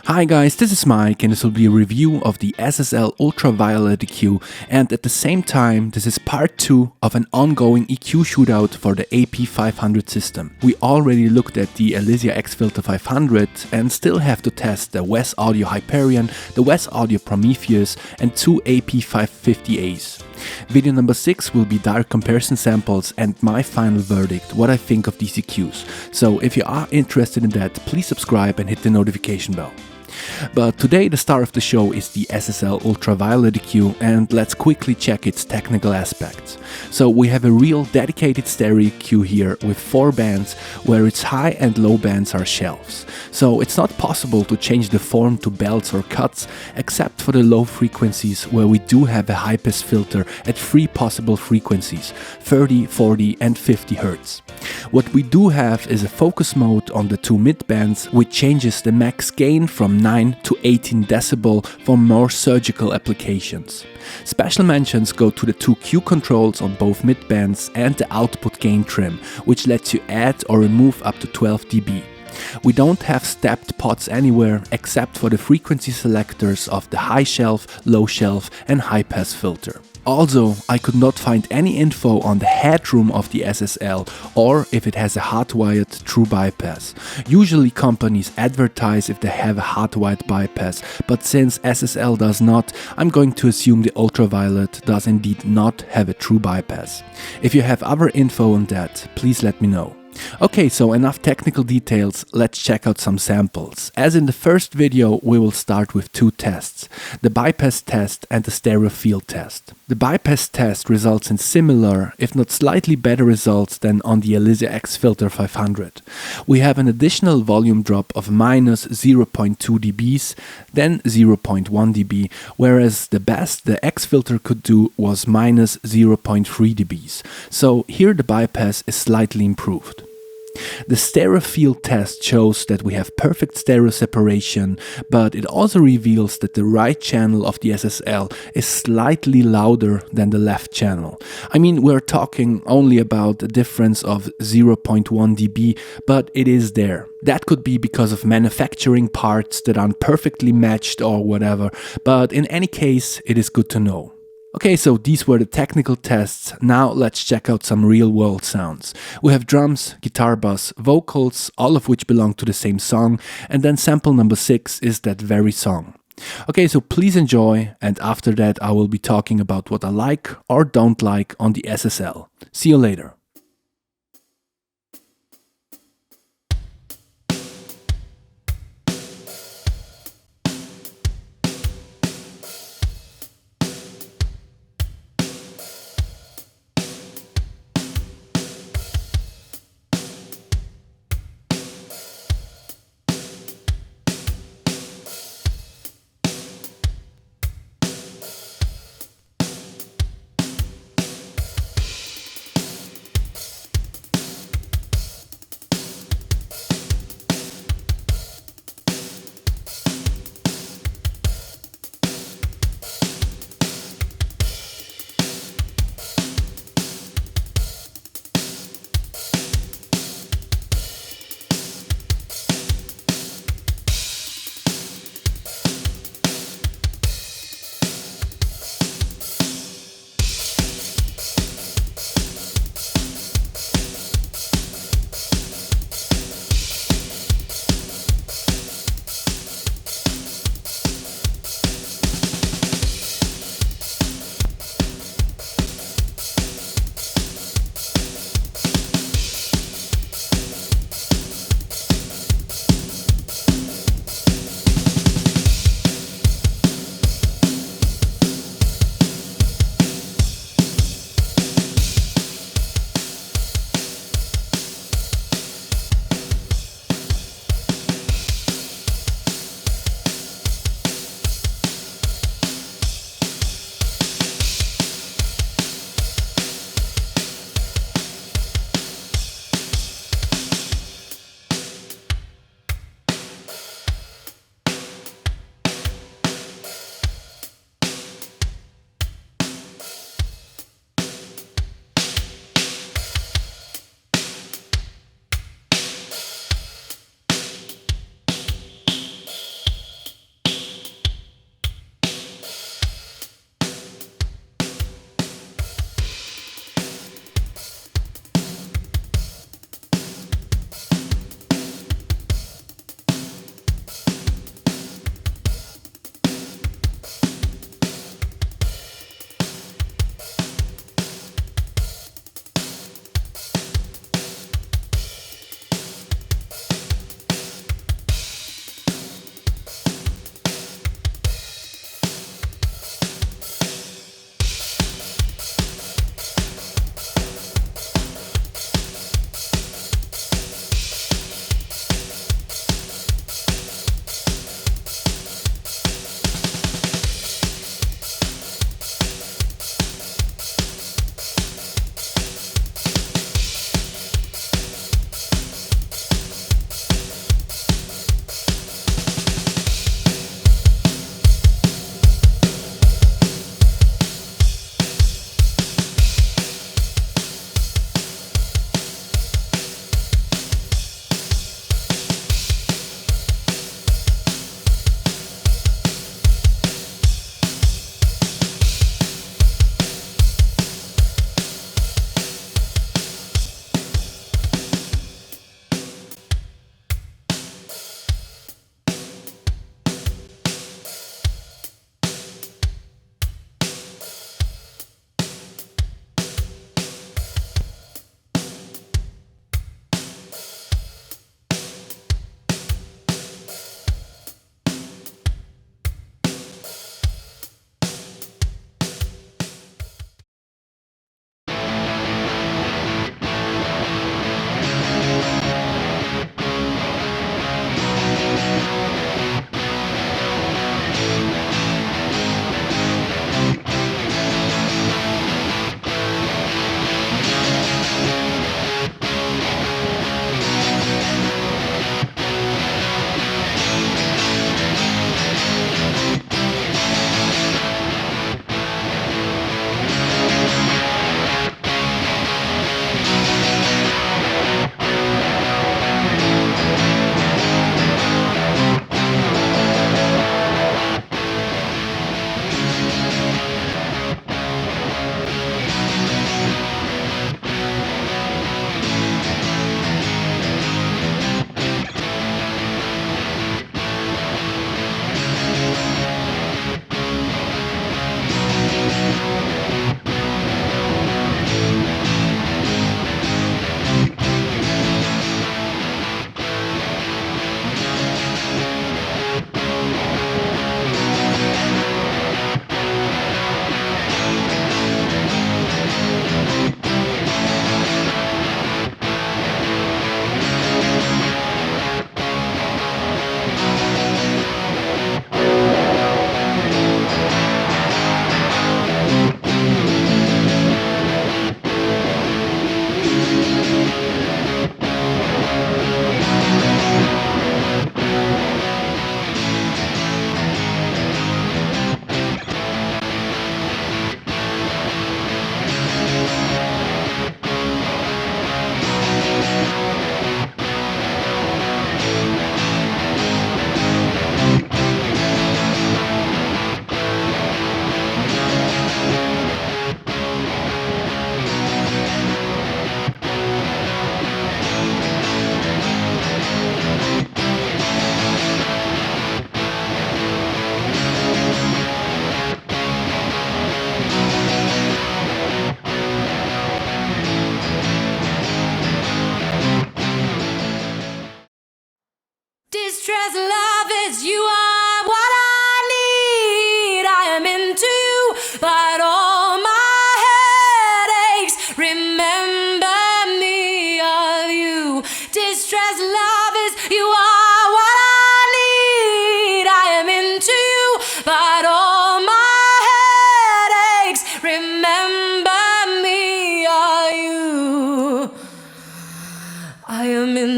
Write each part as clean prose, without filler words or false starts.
Hi guys, this is Mike and this will be a review of the SSL Ultraviolet Eq, and at the same time this is part 2 of an ongoing EQ shootout for the AP500 system. We already looked at the Elysia Xfilter 500 and still have to test the Wes Audio Hyperion, the Wes Audio Prometheus and 2 AP550As. Video number 6 will be direct comparison samples and my final verdict, what I think of these EQs. So if you are interested in that, please subscribe and hit the notification bell. But today the star of the show is the SSL Ultraviolet Eq, and let's quickly check its technical aspects. So we have a real dedicated stereo EQ here with 4 bands where its high and low bands are shelves. So it's not possible to change the form to belts or cuts except for the low frequencies where we do have a high pass filter at 3 possible frequencies, 30, 40 and 50 Hz. What we do have is a focus mode on the 2 mid bands which changes the max gain from 9 to 18 decibel for more surgical applications. Special mentions go to the 2 Q controls on both mid bands and the output gain trim, which lets you add or remove up to 12 dB. We don't have stepped pots anywhere except for the frequency selectors of the high shelf, low shelf and high pass filter. Also, I could not find any info on the headroom of the SSL or if it has a hardwired true bypass. Usually companies advertise if they have a hardwired bypass, but since SSL does not, I'm going to assume the Ultraviolet does indeed not have a true bypass. If you have other info on that, please let me know. Okay, so enough technical details, let's check out some samples. As in the first video, we will start with 2 tests, the bypass test and the stereo field test. The bypass test results in similar, if not slightly better results than on the Elysia Xfilter 500. We have an additional volume drop of minus 0.2 dBs, then 0.1 dB, whereas the best the Xfilter could do was minus 0.3 dBs. So here the bypass is slightly improved. The stereo field test shows that we have perfect stereo separation, but it also reveals that the right channel of the SSL is slightly louder than the left channel. I mean, we're talking only about a difference of 0.1 dB, but it is there. That could be because of manufacturing parts that aren't perfectly matched or whatever, but in any case, it is good to know. Okay, so these were the technical tests. Now let's check out some real-world sounds. We have drums, guitar, bass, vocals, all of which belong to the same song, and then sample number 6 is that very song. Okay, so please enjoy, and after that I will be talking about what I like or don't like on the SSL. See you later.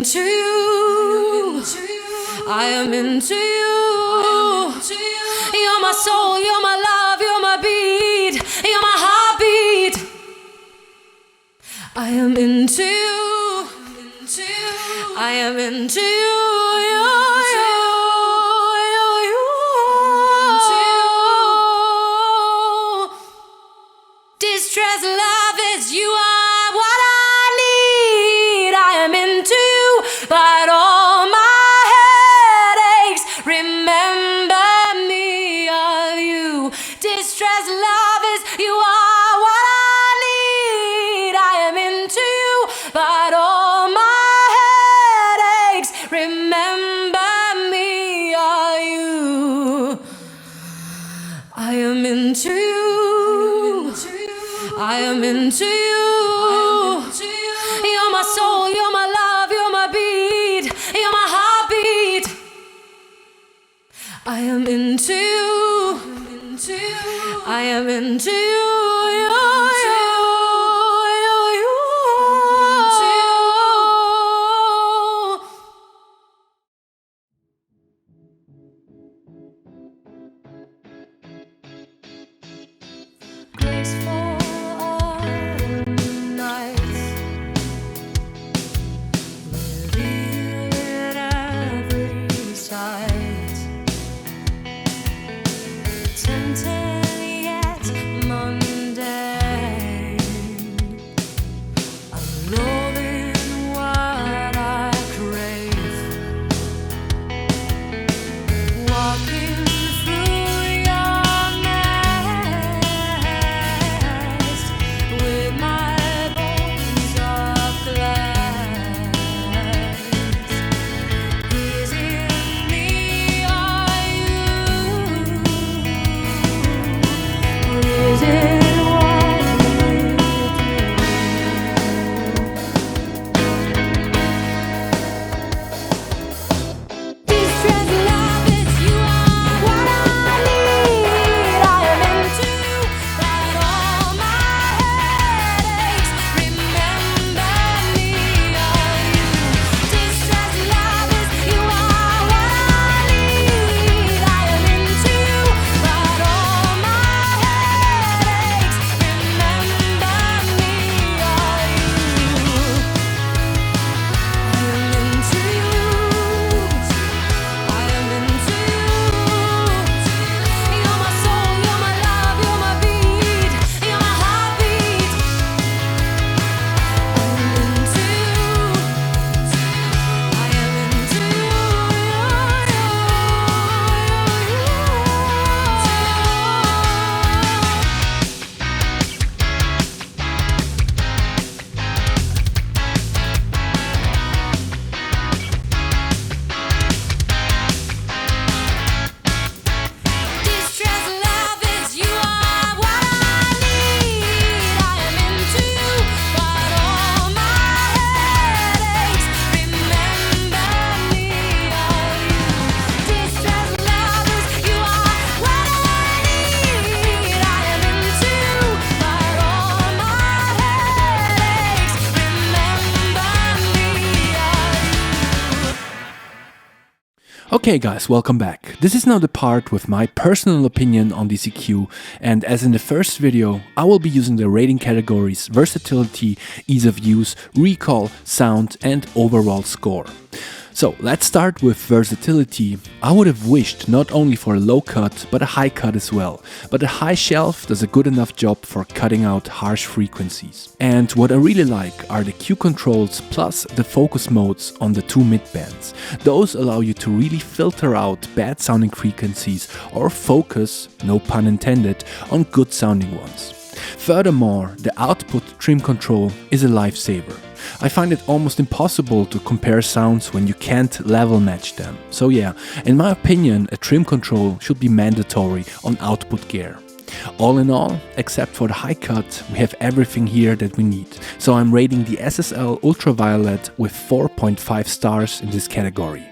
into you. I am into you. You're my soul, you're my love, you're my beat, you're my heartbeat. I am into you. I am into you. Distress love is you are what I need. I am into you, but all my headaches remember me of you. Distress love is you are what I need. I am into you, but all my headaches remember me of you. I am into you. I am into you. You're my soul, you're my love, you're my beat, you're my heartbeat. I am into you. I am into you. Okay guys, welcome back. This is now the part with my personal opinion on this EQ, and as in the first video, I will be using the rating categories versatility, ease of use, recall, sound and overall score. So let's start with versatility. I would have wished not only for a low cut but a high cut as well, but a high shelf does a good enough job for cutting out harsh frequencies. And what I really like are the Q controls plus the focus modes on the two mid bands. Those allow you to really filter out bad sounding frequencies or focus, no pun intended, on good sounding ones. Furthermore, the output trim control is a lifesaver. I find it almost impossible to compare sounds when you can't level match them. So yeah, in my opinion, a trim control should be mandatory on output gear. All in all, except for the high cut, we have everything here that we need. So I'm rating the SSL Ultraviolet with 4.5 stars in this category.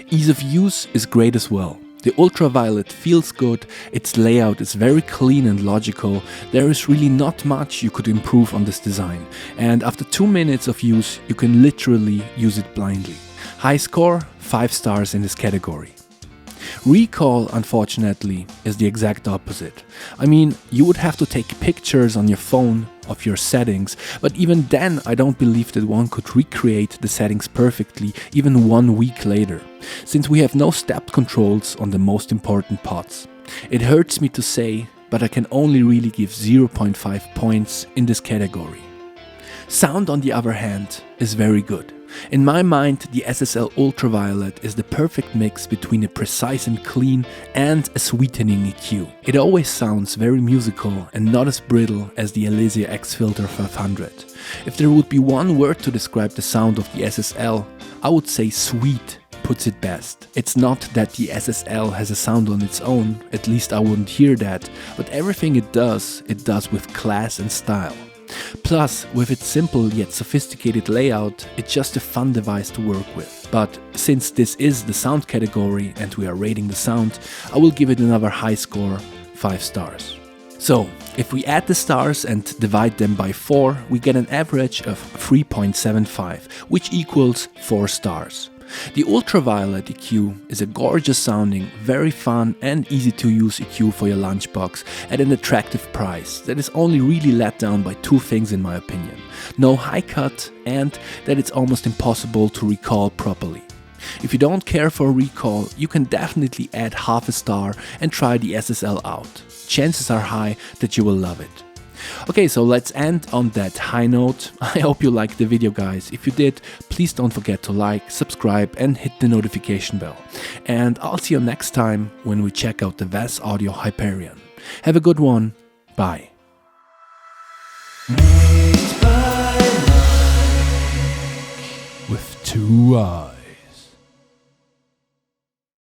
Ease of use is great as well. The Ultraviolet feels good, its layout is very clean and logical, there is really not much you could improve on this design, and after 2 minutes of use you can literally use it blindly. High score, 5 stars in this category. Recall, unfortunately, is the exact opposite. I mean, you would have to take pictures on your phone of your settings, but even then I don't believe that one could recreate the settings perfectly even 1 week later, since we have no step controls on the most important pods. It hurts me to say, but I can only really give 0.5 points in this category. Sound, on the other hand, is very good. In my mind, the SSL Ultraviolet is the perfect mix between a precise and clean and a sweetening EQ. It always sounds very musical and not as brittle as the Elysia Xfilter 500. If there would be one word to describe the sound of the SSL, I would say sweet puts it best. It's not that the SSL has a sound on its own, at least I wouldn't hear that, but everything it does with class and style. Plus, with its simple yet sophisticated layout, it's just a fun device to work with. But since this is the sound category and we are rating the sound, I will give it another high score, 5 stars. So, if we add the stars and divide them by 4, we get an average of 3.75, which equals 4 stars. The Ultraviolet EQ is a gorgeous sounding, very fun and easy to use EQ for your lunchbox at an attractive price that is only really let down by 2 things in my opinion. No high cut and that it's almost impossible to recall properly. If you don't care for recall, you can definitely add half a star and try the SSL out. Chances are high that you will love it. Okay, so let's end on that high note. I hope you liked the video, guys. If you did, please don't forget to like, subscribe and hit the notification bell. And I'll see you next time when we check out the Wes Audio Hyperion. Have a good one. Bye. With 2 eyes.